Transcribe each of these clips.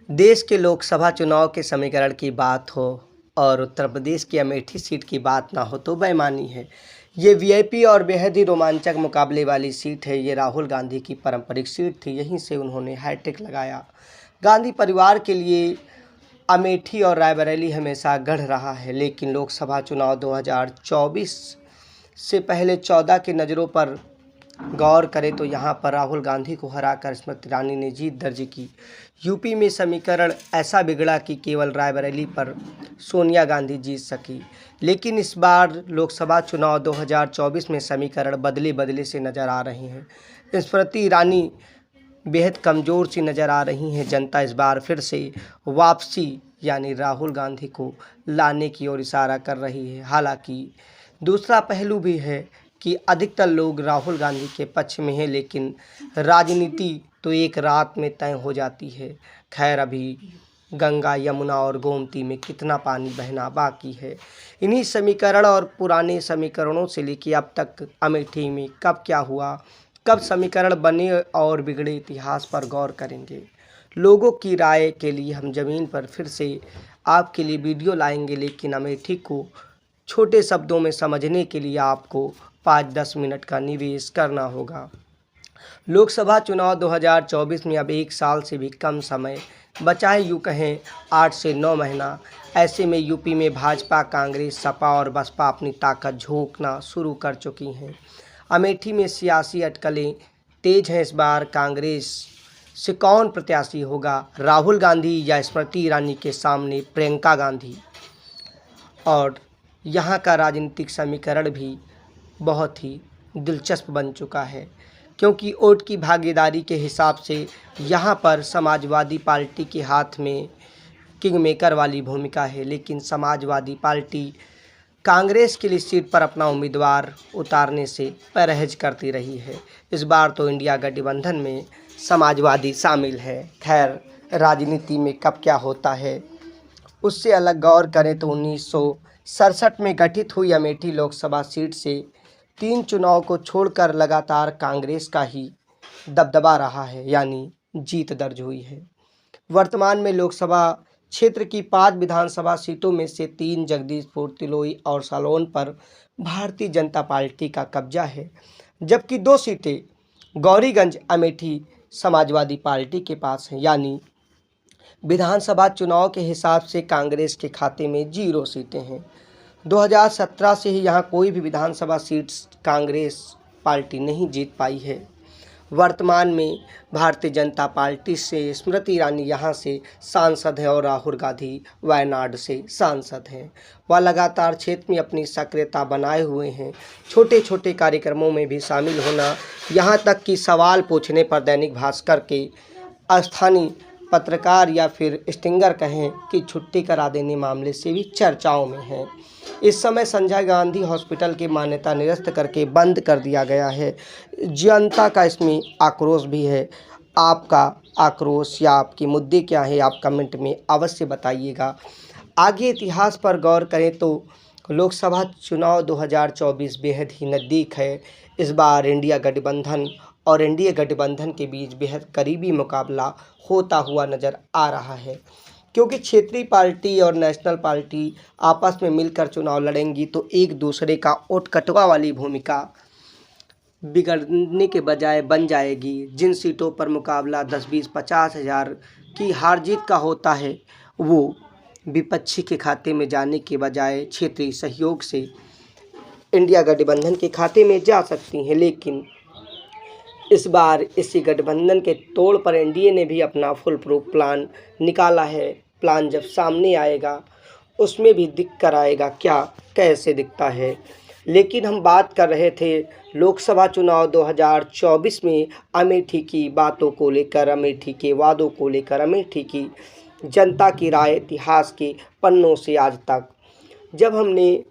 देश के लोकसभा चुनाव के समीकरण की बात हो और उत्तर प्रदेश की अमेठी सीट की बात ना हो तो बेईमानी है। ये वीआईपी और बेहद ही रोमांचक मुकाबले वाली सीट है। ये राहुल गांधी की पारंपरिक सीट थी, यहीं से उन्होंने हैट्रिक लगाया। गांधी परिवार के लिए अमेठी और रायबरेली हमेशा गढ़ रहा है, लेकिन लोकसभा चुनाव 2024 से पहले 14 की नज़रों पर गौर करें तो यहाँ पर राहुल गांधी को हराकर स्मृति ईरानी ने जीत दर्ज की। यूपी में समीकरण ऐसा बिगड़ा कि केवल रायबरेली पर सोनिया गांधी जीत सकी, लेकिन इस बार लोकसभा चुनाव 2024 में समीकरण बदले बदले से नज़र आ रहे हैं। स्मृति ईरानी बेहद कमज़ोर सी नज़र आ रही हैं। जनता इस बार फिर से वापसी यानी राहुल गांधी को लाने की ओर इशारा कर रही है। हालांकि दूसरा पहलू भी है कि अधिकतर लोग राहुल गांधी के पक्ष में हैं, लेकिन राजनीति तो एक रात में तय हो जाती है। खैर, अभी गंगा, यमुना और गोमती में कितना पानी बहना बाकी है। इन्हीं समीकरण और पुराने समीकरणों से लेकर अब तक अमेठी में कब क्या हुआ, कब समीकरण बने और बिगड़े, इतिहास पर गौर करेंगे। लोगों की राय के लिए हम ज़मीन पर फिर से आपके लिए वीडियो लाएंगे, लेकिन अमेठी को छोटे शब्दों में समझने के लिए आपको 5-10 मिनट का निवेश करना होगा। लोकसभा चुनाव 2024 में अब 1 साल से भी कम समय बचा है, यूँ कहें 8 से 9 महीना। ऐसे में यूपी में भाजपा, कांग्रेस, सपा और बसपा अपनी ताकत झोंकना शुरू कर चुकी हैं। अमेठी में सियासी अटकलें तेज हैं। इस बार कांग्रेस से कौन प्रत्याशी होगा, राहुल गांधी या स्मृति ईरानी के सामने प्रियंका गांधी? और यहाँ का राजनीतिक समीकरण भी बहुत ही दिलचस्प बन चुका है, क्योंकि वोट की भागीदारी के हिसाब से यहाँ पर समाजवादी पार्टी के हाथ में किंग मेकर वाली भूमिका है, लेकिन समाजवादी पार्टी कांग्रेस के लिए सीट पर अपना उम्मीदवार उतारने से परहेज करती रही है। इस बार तो इंडिया गठबंधन में समाजवादी शामिल है। खैर, राजनीति में कब क्या होता है उससे अलग गौर करें तो 1967 में गठित हुई अमेठी लोकसभा सीट से 3 चुनाव को छोड़कर लगातार कांग्रेस का ही दबदबा रहा है, यानी जीत दर्ज हुई है। वर्तमान में लोकसभा क्षेत्र की 5 विधानसभा सीटों में से 3 जगदीशपुर, तिलोई और सालोन पर भारतीय जनता पार्टी का कब्जा है, जबकि 2 सीटें गौरीगंज, अमेठी समाजवादी पार्टी के पास हैं। यानी विधानसभा चुनाव के हिसाब से कांग्रेस के खाते में 0 सीटें हैं। 2017 से ही यहाँ कोई भी विधानसभा सीट कांग्रेस पार्टी नहीं जीत पाई है। वर्तमान में भारतीय जनता पार्टी से स्मृति ईरानी यहाँ से सांसद हैं और राहुल गांधी वायनाड से सांसद हैं। वह लगातार क्षेत्र में अपनी सक्रियता बनाए हुए हैं, छोटे छोटे कार्यक्रमों में भी शामिल होना, यहाँ तक कि सवाल पूछने पर दैनिक भास्कर के स्थानीय पत्रकार या फिर स्टिंगर कहें कि छुट्टी करा देने मामले से भी चर्चाओं में हैं। इस समय संजय गांधी हॉस्पिटल की मान्यता निरस्त करके बंद कर दिया गया है। जनता का इसमें आक्रोश भी है। आपका आक्रोश या आपके मुद्दे क्या है, आप कमेंट में अवश्य बताइएगा। आगे इतिहास पर गौर करें तो लोकसभा चुनाव 2024 बेहद ही नज़दीक है। इस बार इंडिया गठबंधन और एनडीए गठबंधन के बीच बेहद करीबी मुकाबला होता हुआ नज़र आ रहा है, क्योंकि क्षेत्रीय पार्टी और नेशनल पार्टी आपस में मिलकर चुनाव लड़ेंगी तो एक दूसरे का ओट कटवा वाली भूमिका बिगड़ने के बजाय बन जाएगी। जिन सीटों पर मुकाबला 10-20-50 हज़ार की हार जीत का होता है, वो विपक्षी के खाते में जाने के बजाय क्षेत्रीय सहयोग से इंडिया गठबंधन के खाते में जा सकती हैं। लेकिन इस बार इसी गठबंधन के तोड़ पर एनडीए ने भी अपना फुल प्रूफ प्लान निकाला है। प्लान जब सामने आएगा उसमें भी दिख कर आएगा क्या कैसे दिखता है। लेकिन हम बात कर रहे थे लोकसभा चुनाव 2024 में अमेठी की बातों को लेकर, अमेठी के वादों को लेकर, अमेठी की जनता की राय इतिहास के पन्नों से आज तक। जब हमने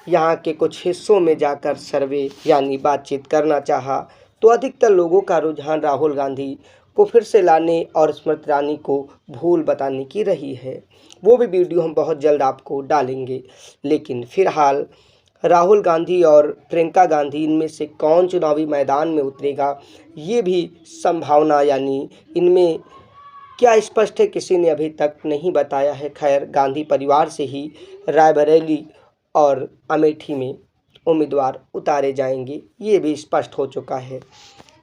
यहाँ के कुछ हिस्सों में जाकर सर्वे यानी बातचीत करना चाहा तो अधिकतर लोगों का रुझान राहुल गांधी को फिर से लाने और स्मृति ईरानी को भूल बताने की रही है। वो भी वीडियो हम बहुत जल्द आपको डालेंगे। लेकिन फिलहाल राहुल गांधी और प्रियंका गांधी इनमें से कौन चुनावी मैदान में उतरेगा, ये भी संभावना यानी इनमें क्या स्पष्ट है, किसी ने अभी तक नहीं बताया है। खैर, गांधी परिवार से ही रायबरेली और अमेठी में उम्मीदवार उतारे जाएंगे, ये भी स्पष्ट हो चुका है।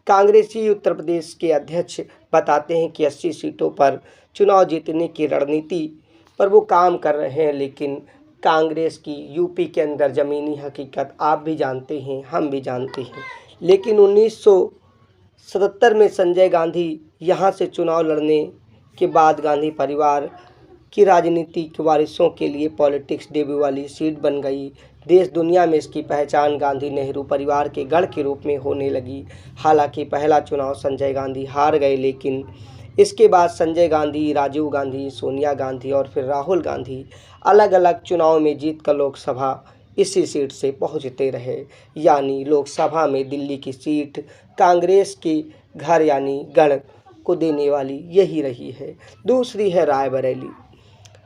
कांग्रेसी उत्तर प्रदेश के अध्यक्ष बताते हैं कि 80 सीटों पर चुनाव जीतने की रणनीति पर वो काम कर रहे हैं, लेकिन कांग्रेस की यूपी के अंदर ज़मीनी हकीकत आप भी जानते हैं, हम भी जानते हैं। लेकिन 1977 में संजय गांधी यहाँ से चुनाव लड़ने के बाद गांधी परिवार की राजनीतिक वारिसों के लिए पॉलिटिक्स डेब्यू वाली सीट बन गई। देश दुनिया में इसकी पहचान गांधी नेहरू परिवार के गढ़ के रूप में होने लगी। हालांकि पहला चुनाव संजय गांधी हार गए, लेकिन इसके बाद संजय गांधी, राजीव गांधी, सोनिया गांधी और फिर राहुल गांधी अलग अलग चुनाव में जीतकर लोकसभा इसी सीट से पहुंचते रहे। यानी लोकसभा में दिल्ली की सीट कांग्रेस के घर यानी गढ़ को देने वाली यही रही है। दूसरी है रायबरेली,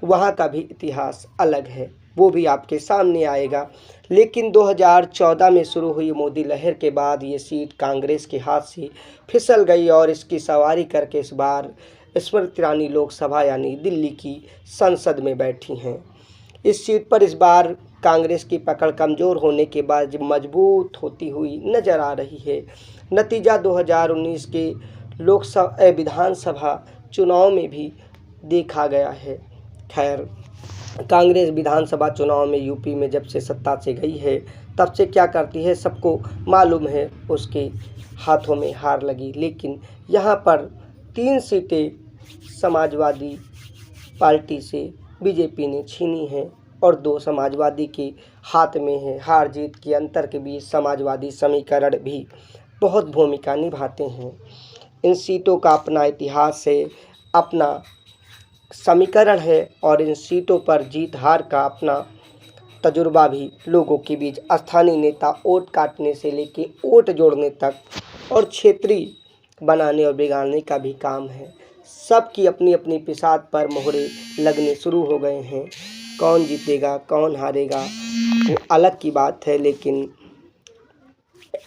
वहाँ का भी इतिहास अलग है, वो भी आपके सामने आएगा। लेकिन 2014 में शुरू हुई मोदी लहर के बाद ये सीट कांग्रेस के हाथ से फिसल गई और इसकी सवारी करके इस बार स्मृति ईरानी लोकसभा यानी दिल्ली की संसद में बैठी हैं। इस सीट पर इस बार कांग्रेस की पकड़ कमज़ोर होने के बाद मजबूत होती हुई नज़र आ रही है। नतीजा 2019 के लोकसभा विधानसभा चुनाव में भी देखा गया है। खैर, कांग्रेस विधानसभा चुनाव में यूपी में जब से सत्ता से गई है तब से क्या करती है सबको मालूम है, उसके हाथों में हार लगी। लेकिन यहाँ पर 3 सीटें समाजवादी पार्टी से बीजेपी ने छीनी हैं और 2 समाजवादी के हाथ में है। हार जीत के अंतर के बीच समाजवादी समीकरण भी बहुत भूमिका निभाते हैं। इन सीटों का अपना इतिहास है, अपना समीकरण है और इन सीटों पर जीत हार का अपना तजुर्बा भी लोगों के बीच स्थानीय नेता वोट काटने से लेके वोट जोड़ने तक और क्षेत्रीय बनाने और बिगाड़ने का भी काम है। सबकी अपनी अपनी पिसाद पर मोहरे लगने शुरू हो गए हैं। कौन जीतेगा कौन हारेगा वो अलग की बात है, लेकिन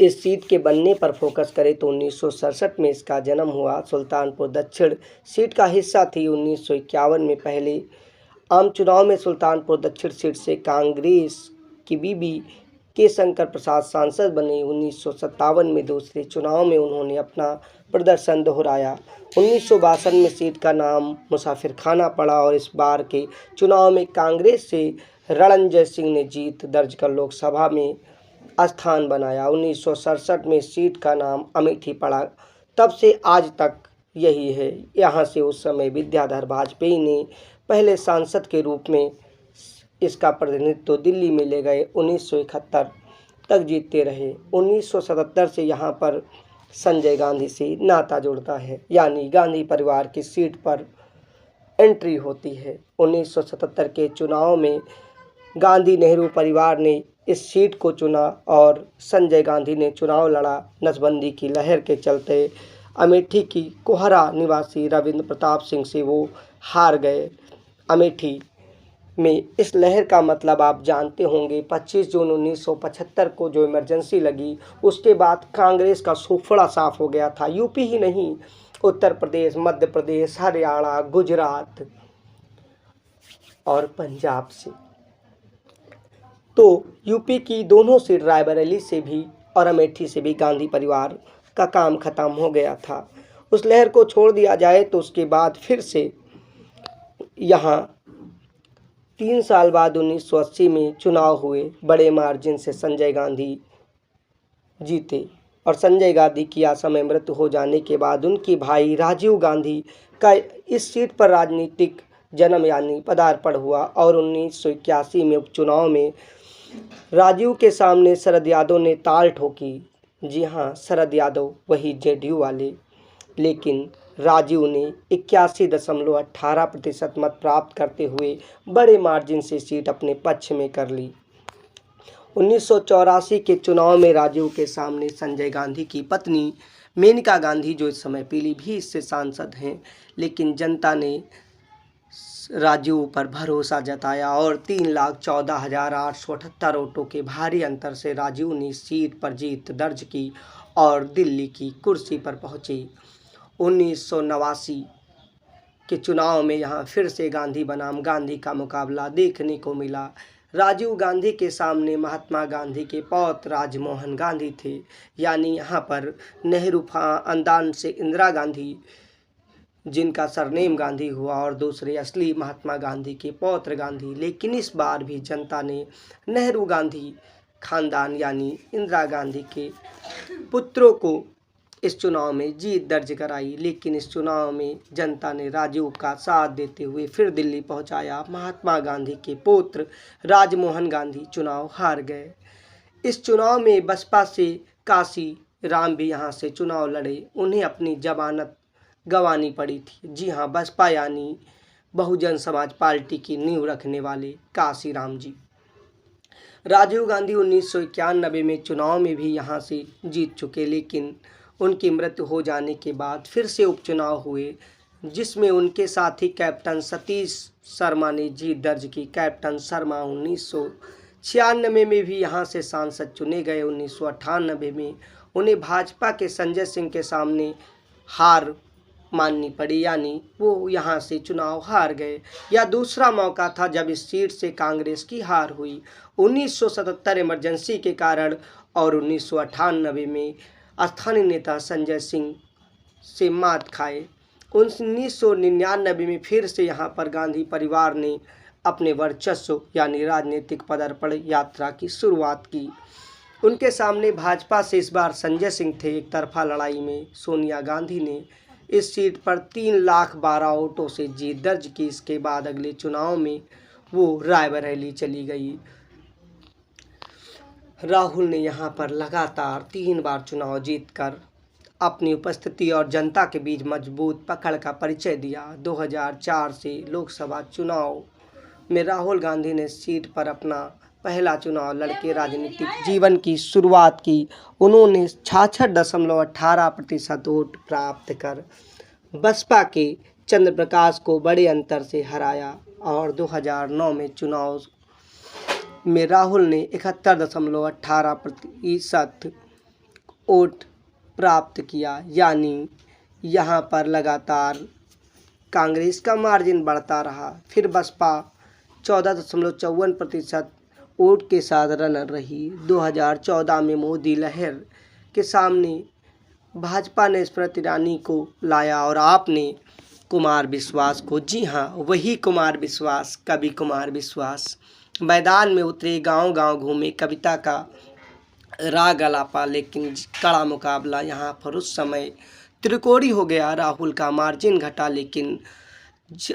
इस सीट के बनने पर फोकस करें तो 1967 में इसका जन्म हुआ। सुल्तानपुर दक्षिण सीट का हिस्सा थी। 1951 में पहले आम चुनाव में सुल्तानपुर दक्षिण सीट से कांग्रेस की बीबी के शंकर प्रसाद सांसद बने। 1957 में दूसरे चुनाव में उन्होंने अपना प्रदर्शन दोहराया। 1962 में सीट का नाम मुसाफिर खाना पड़ा और इस बार के चुनाव में कांग्रेस से रणंजय सिंह ने जीत दर्ज कर लोकसभा में स्थान बनाया। 1967 में सीट का नाम अमेठी पड़ा। तब से आज तक यही है। यहाँ से उस समय विद्याधर वाजपेयी ने पहले सांसद के रूप में इसका प्रतिनिधित्व दिल्ली में ले गए। 1971 तक जीतते रहे। 1977 से यहाँ पर संजय गांधी से नाता जुड़ता है, यानी गांधी परिवार की सीट पर एंट्री होती है। 1977 के चुनाव में गांधी नेहरू परिवार ने इस सीट को चुना और संजय गांधी ने चुनाव लड़ा। नसबंदी की लहर के चलते अमेठी की कोहरा निवासी रविंद्र प्रताप सिंह से वो हार गए। अमेठी में इस लहर का मतलब आप जानते होंगे। 25 जून 1975 को जो इमरजेंसी लगी उसके बाद कांग्रेस का सूफड़ा साफ हो गया था। यूपी ही नहीं, उत्तर प्रदेश, मध्य प्रदेश, हरियाणा, गुजरात और पंजाब से। तो यूपी की दोनों सीट रायबरेली से भी और अमेठी से भी गांधी परिवार का काम खत्म हो गया था। उस लहर को छोड़ दिया जाए तो उसके बाद फिर से यहाँ 3 साल बाद 1980 में चुनाव हुए। बड़े मार्जिन से संजय गांधी जीते और संजय गांधी की असमय मृत्यु हो जाने के बाद उनके भाई राजीव गांधी का इस सीट पर राजनीतिक जन्म यानी पदार्पण हुआ और 1981 में उपचुनाव में राजीव के सामने शरद यादव ने ताल ठोकी। जी हाँ, शरद यादव वही जेडीयू वाले। लेकिन राजीव ने 81.18% मत प्राप्त करते हुए बड़े मार्जिन से सीट अपने पक्ष में कर ली। 1984 के चुनाव में राजीव के सामने संजय गांधी की पत्नी मेनका गांधी, जो इस समय पीलीभीत से सांसद हैं, लेकिन जनता ने राजीव पर भरोसा जताया और 3,14,878 वोटों के भारी अंतर से राजीव ने सीट पर जीत दर्ज की और दिल्ली की कुर्सी पर पहुंचे। 1989 कि चुनाव में यहाँ फिर से गांधी बनाम गांधी का मुकाबला देखने को मिला। राजीव गांधी के सामने महात्मा गांधी के पौत्र राजमोहन गांधी थे, यानी यहाँ पर नेहरू खानदान से इंदिरा गांधी, जिनका सरनेम गांधी हुआ, और दूसरे असली महात्मा गांधी के पौत्र गांधी। लेकिन इस बार भी जनता ने नेहरू गांधी खानदान यानी इंदिरा गांधी के पुत्रों को इस चुनाव में जीत दर्ज कराई। लेकिन इस चुनाव में जनता ने राजीव का साथ देते हुए फिर दिल्ली पहुंचाया। महात्मा गांधी के पुत्र राजमोहन गांधी चुनाव हार गए। इस चुनाव में बसपा से काशी राम भी यहाँ से चुनाव लड़े। उन्हें अपनी जमानत गंवानी पड़ी थी। जी हाँ, बसपा यानी बहुजन समाज पार्टी की नींव रखने वाले काशी राम जी। राजीव गांधी 1991 में चुनाव में भी यहाँ से जीत चुके, लेकिन उनकी मृत्यु हो जाने के बाद फिर से उपचुनाव हुए, जिसमें उनके साथी कैप्टन सतीश शर्मा ने जीत दर्ज की। कैप्टन शर्मा 1996 में भी यहाँ से सांसद चुने गए। 1998 में उन्हें भाजपा के संजय सिंह के सामने हार माननी पड़ी, यानी वो यहाँ से चुनाव हार गए। यह दूसरा मौका था जब इस सीट से कांग्रेस की हार हुई। 1977 इमरजेंसी के कारण और 1998 में स्थानीय नेता संजय सिंह से मात खाए। 1999 में फिर से यहाँ पर गांधी परिवार ने अपने वर्चस्व यानी राजनीतिक पदार्पण यात्रा की शुरुआत की। उनके सामने भाजपा से इस बार संजय सिंह थे। एक तरफा लड़ाई में सोनिया गांधी ने इस सीट पर 3,12,000 वोटों से जीत दर्ज की। इसके बाद अगले चुनाव में वो रायबरेली चली गई। राहुल ने यहाँ पर लगातार 3 बार चुनाव जीतकर अपनी उपस्थिति और जनता के बीच मजबूत पकड़ का परिचय दिया। 2004 से लोकसभा चुनाव में राहुल गांधी ने सीट पर अपना पहला चुनाव लड़के राजनीतिक जीवन की शुरुआत की। उन्होंने 66.18% वोट प्राप्त कर बसपा के चंद्र प्रकाश को बड़े अंतर से हराया और 2009 में चुनाव में राहुल ने 71.18% वोट प्राप्त किया। यानी यहाँ पर लगातार कांग्रेस का मार्जिन बढ़ता रहा। फिर बसपा 14.54% वोट के साथ रनर रही। 2014 में मोदी लहर के सामने भाजपा ने स्मृति ईरानी को लाया और आपने कुमार विश्वास को, जी हाँ वही कुमार विश्वास, कवि कुमार विश्वास मैदान में उतरे, गांव-गांव घूमे, कविता का राग अलापा। लेकिन कड़ा मुकाबला यहाँ पर उस समय त्रिकोणी हो गया। राहुल का मार्जिन घटा, लेकिन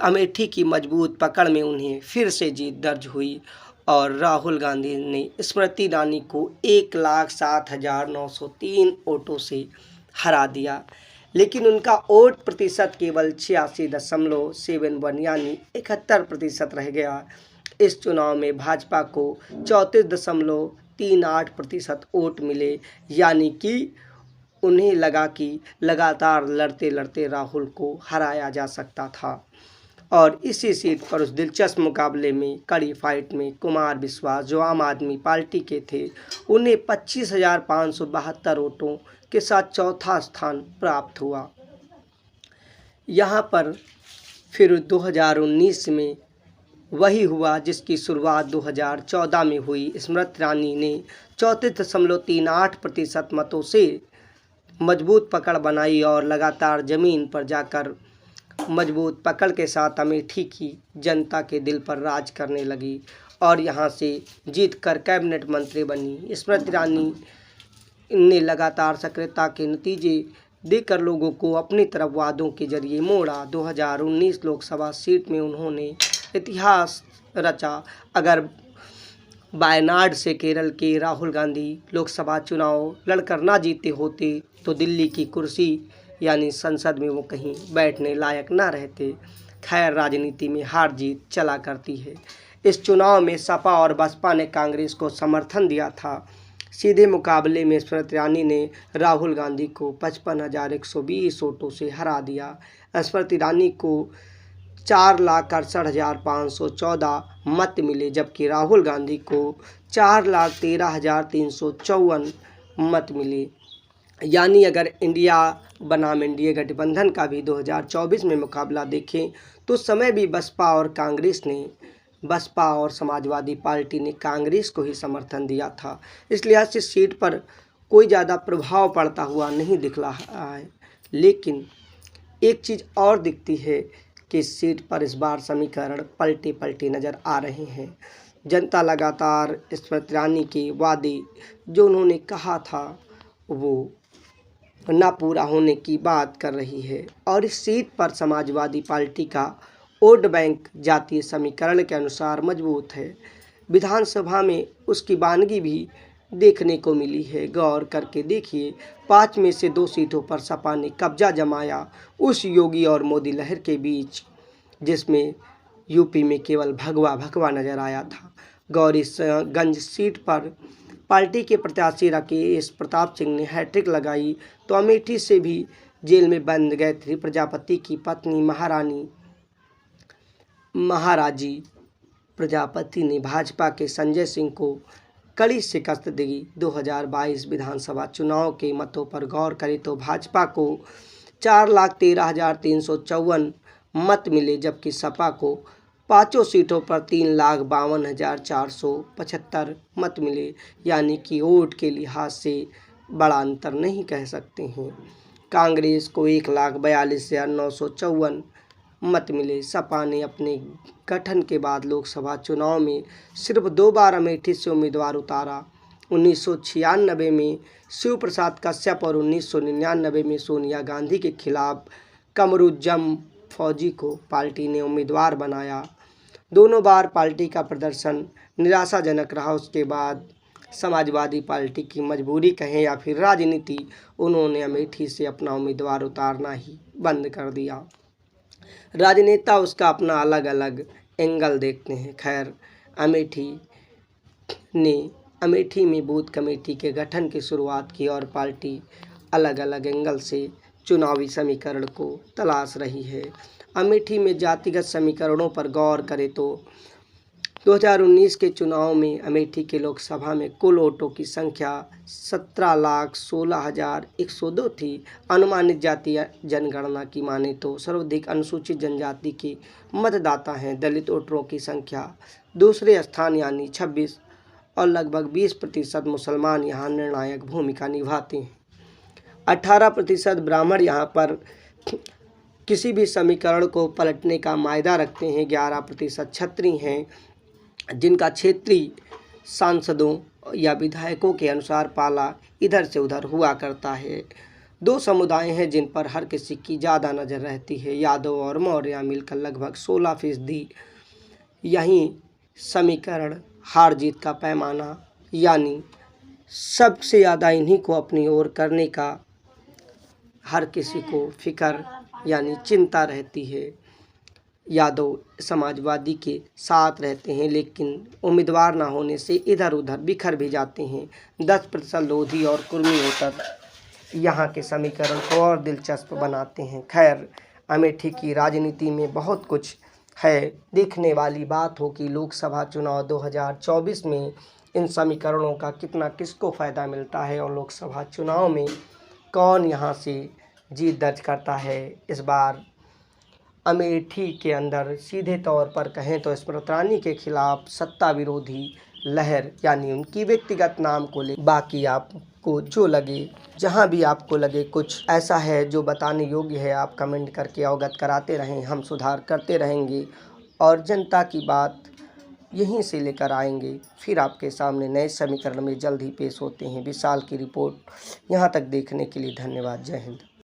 अमेठी की मजबूत पकड़ में उन्हें फिर से जीत दर्ज हुई और राहुल गांधी ने स्मृति ईरानी को 1,07,903 वोटों से हरा दिया। लेकिन उनका वोट प्रतिशत केवल 86.71 यानी 71% रह गया। इस चुनाव में भाजपा को 34.38% वोट मिले, यानी कि उन्हें लगा कि लगातार लड़ते लड़ते राहुल को हराया जा सकता था। और इसी सीट पर उस दिलचस्प मुकाबले में कड़ी फाइट में कुमार विश्वास, जो आम आदमी पार्टी के थे, उन्हें 25,572 वोटों के साथ चौथा स्थान प्राप्त हुआ। यहाँ पर फिर 2019 में वही हुआ जिसकी शुरुआत 2014 में हुई। स्मृति ईरानी ने 34.38% मतों से मजबूत पकड़ बनाई और लगातार ज़मीन पर जाकर मजबूत पकड़ के साथ अमेठी की जनता के दिल पर राज करने लगी और यहाँ से जीतकर कैबिनेट मंत्री बनी। स्मृति ईरानी ने लगातार सक्रियता के नतीजे देकर लोगों को अपनी तरफ वादों के जरिए मोड़ा। 2019 लोकसभा सीट में उन्होंने इतिहास रचा। अगर वायनाड से केरल के राहुल गांधी लोकसभा चुनाव लड़कर ना जीते होते तो दिल्ली की कुर्सी यानी संसद में वो कहीं बैठने लायक ना रहते। खैर, राजनीति में हार जीत चला करती है। इस चुनाव में सपा और बसपा ने कांग्रेस को समर्थन दिया था। सीधे मुकाबले में स्मृति ईरानी ने राहुल गांधी को 55,120 वोटों से हरा दिया। स्मृति ईरानी को 4,68,514 मत मिले, जबकि राहुल गांधी को 4,13,354 मत मिले। यानी अगर इंडिया बनाम एनडीए गठबंधन का भी 2024 में मुकाबला देखें तो समय भी बसपा और समाजवादी पार्टी ने कांग्रेस को ही समर्थन दिया था। इस लिहाज से सीट पर कोई ज़्यादा प्रभाव पड़ता हुआ नहीं दिख रहा है। लेकिन एक चीज़ और दिखती है कि इस सीट पर इस बार समीकरण पलटे पलटे नज़र आ रहे हैं। जनता लगातार स्मृति ईरानी के वादे जो उन्होंने कहा था वो ना पूरा होने की बात कर रही है और इस सीट पर समाजवादी पार्टी का वोट बैंक जातीय समीकरण के अनुसार मजबूत है। विधानसभा में उसकी बानगी भी देखने को मिली है। गौर करके देखिए, 5 में से 2 सीटों पर सपा ने कब्जा जमाया उस योगी और मोदी लहर के बीच, जिसमें यूपी में केवल भगवा भगवा नजर आया था। गौरीगंज सीट पर पार्टी के प्रत्याशी राकेश प्रताप सिंह ने हैट्रिक लगाई तो अमेठी से भी जेल में बंद गायत्री प्रजापति की पत्नी महाराजी प्रजापति ने भाजपा के संजय सिंह को कड़ी शिकस्त दी। 2022 विधानसभा चुनाव के मतों पर गौर करें तो भाजपा को 4,13,354 मत मिले, जबकि सपा को 5 सीटों पर 3,52,475 मत मिले। यानी कि वोट के लिहाज से बड़ा अंतर नहीं कह सकते हैं। कांग्रेस को 1,42,954 मत मिले। सपा ने अपने गठन के बाद लोकसभा चुनाव में सिर्फ 2 बार अमेठी से उम्मीदवार उतारा। 1996 में शिव प्रसाद कश्यप और 1999 में सोनिया गांधी के खिलाफ कमरुज्जम फौजी को पार्टी ने उम्मीदवार बनाया। दोनों बार पार्टी का प्रदर्शन निराशाजनक रहा। उसके बाद समाजवादी पार्टी की मजबूरी कहें या फिर राजनीति, उन्होंने अमेठी से अपना उम्मीदवार उतारना ही बंद कर दिया। राजनेता उसका अपना अलग अलग एंगल देखते हैं। खैर, अमेठी में बूथ कमेटी के गठन की शुरुआत की और पार्टी अलग अलग एंगल से चुनावी समीकरण को तलाश रही है। अमेठी में जातिगत समीकरणों पर गौर करें तो 2019 के चुनाव में अमेठी के लोकसभा में कुल वोटों की संख्या 17,16,102 थी। अनुमानित जातीय जनगणना की माने तो सर्वाधिक अनुसूचित जनजाति के मतदाता हैं। दलित वोटरों की संख्या दूसरे स्थान यानी 26 और लगभग 20% मुसलमान यहाँ निर्णायक भूमिका निभाते हैं। 18% ब्राह्मण यहाँ पर किसी भी समीकरण को पलटने का मायदा रखते हैं। 11% क्षत्रिय हैं, जिनका क्षेत्रीय सांसदों या विधायकों के अनुसार पाला इधर से उधर हुआ करता है। 2 समुदाय हैं जिन पर हर किसी की ज़्यादा नज़र रहती है। यादव और मौर्य मिलकर लगभग 16%। यहीं समीकरण हार जीत का पैमाना, यानी सबसे ज़्यादा इन्हीं को अपनी ओर करने का हर किसी को फिक्र यानी चिंता रहती है। यादव समाजवादी के साथ रहते हैं, लेकिन उम्मीदवार ना होने से इधर उधर बिखर भी जाते हैं। 10% लोधी और कुर्मी वोटर यहाँ के समीकरण को और दिलचस्प बनाते हैं। खैर, अमेठी की राजनीति में बहुत कुछ है। देखने वाली बात हो कि लोकसभा चुनाव 2024 में इन समीकरणों का कितना किसको फ़ायदा मिलता है और लोकसभा चुनाव में कौन यहाँ से जीत दर्ज करता है। इस बार अमेठी के अंदर सीधे तौर पर कहें तो स्मृति ईरानी के खिलाफ सत्ता विरोधी लहर यानी उनकी व्यक्तिगत नाम को ले, बाकी आपको जो लगे, जहां भी आपको लगे कुछ ऐसा है जो बताने योग्य है, आप कमेंट करके अवगत कराते रहें। हम सुधार करते रहेंगे और जनता की बात यहीं से लेकर आएंगे। फिर आपके सामने नए समीकरण में जल्द ही पेश होते हैं। विशाल की रिपोर्ट। यहाँ तक देखने के लिए धन्यवाद। जय हिंद।